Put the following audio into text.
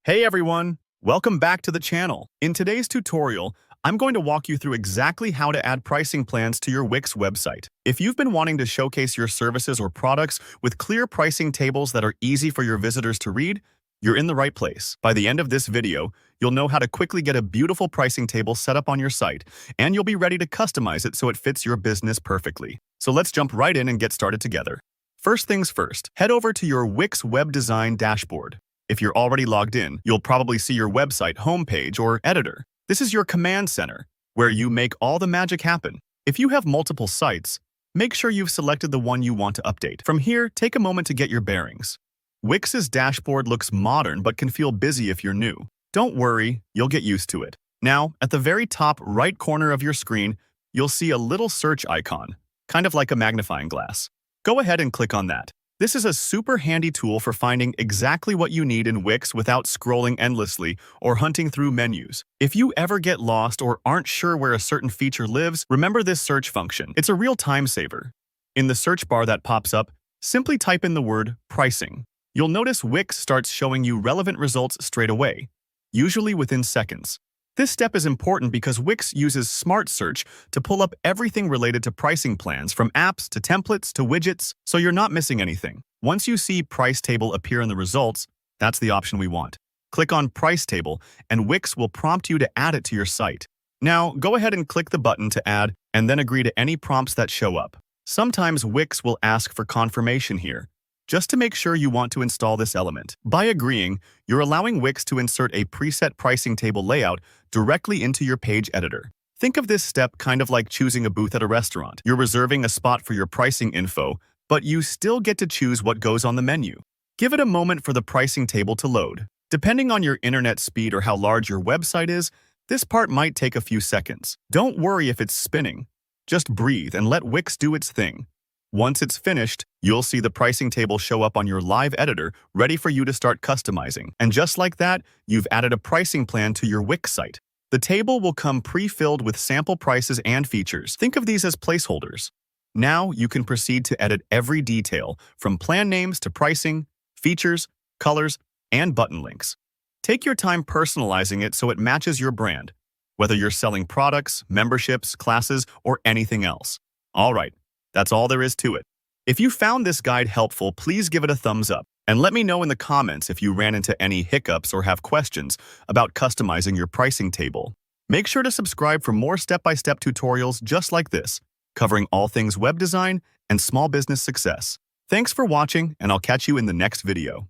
Hey everyone, welcome back to the channel. In today's tutorial, I'm going to walk you through exactly how to add pricing plans to your Wix website. If you've been wanting to showcase your services or products with clear pricing tables that are easy for your visitors to read, you're in the right place. By the end of this video, you'll know how to quickly get a beautiful pricing table set up on your site, and you'll be ready to customize it so it fits your business perfectly. So let's jump right in and get started together. First things first, head over to your Wix web design dashboard. If you're already logged in, you'll probably see your website homepage or editor. This is your command center, where you make all the magic happen. If you have multiple sites, make sure you've selected the one you want to update. From here, take a moment to get your bearings. Wix's dashboard looks modern but can feel busy if you're new. Don't worry, you'll get used to it. Now, at the very top right corner of your screen, you'll see a little search icon, kind of like a magnifying glass. Go ahead and click on that. This is a super handy tool for finding exactly what you need in Wix without scrolling endlessly or hunting through menus. If you ever get lost or aren't sure where a certain feature lives, remember this search function. It's a real time saver. In the search bar that pops up, simply type in the word pricing. You'll notice Wix starts showing you relevant results straight away, usually within seconds. This step is important because Wix uses Smart Search to pull up everything related to pricing plans, from apps to templates to widgets, so you're not missing anything. Once you see Price Table appear in the results, that's the option we want. Click on Price Table, and Wix will prompt you to add it to your site. Now, go ahead and click the button to add, and then agree to any prompts that show up. Sometimes Wix will ask for confirmation here, just to make sure you want to install this element. By agreeing, you're allowing Wix to insert a preset pricing table layout directly into your page editor. Think of this step kind of like choosing a booth at a restaurant. You're reserving a spot for your pricing info, but you still get to choose what goes on the menu. Give it a moment for the pricing table to load. Depending on your internet speed or how large your website is, this part might take a few seconds. Don't worry if it's spinning. Just breathe and let Wix do its thing. Once it's finished, you'll see the pricing table show up on your live editor, ready for you to start customizing. And just like that, you've added a pricing plan to your Wix site. The table will come pre-filled with sample prices and features. Think of these as placeholders. Now you can proceed to edit every detail, from plan names to pricing, features, colors, and button links. Take your time personalizing it so it matches your brand, whether you're selling products, memberships, classes, or anything else. All right. That's all there is to it. If you found this guide helpful, please give it a thumbs up and let me know in the comments if you ran into any hiccups or have questions about customizing your pricing table. Make sure to subscribe for more step-by-step tutorials just like this, covering all things web design and small business success. Thanks for watching, and I'll catch you in the next video.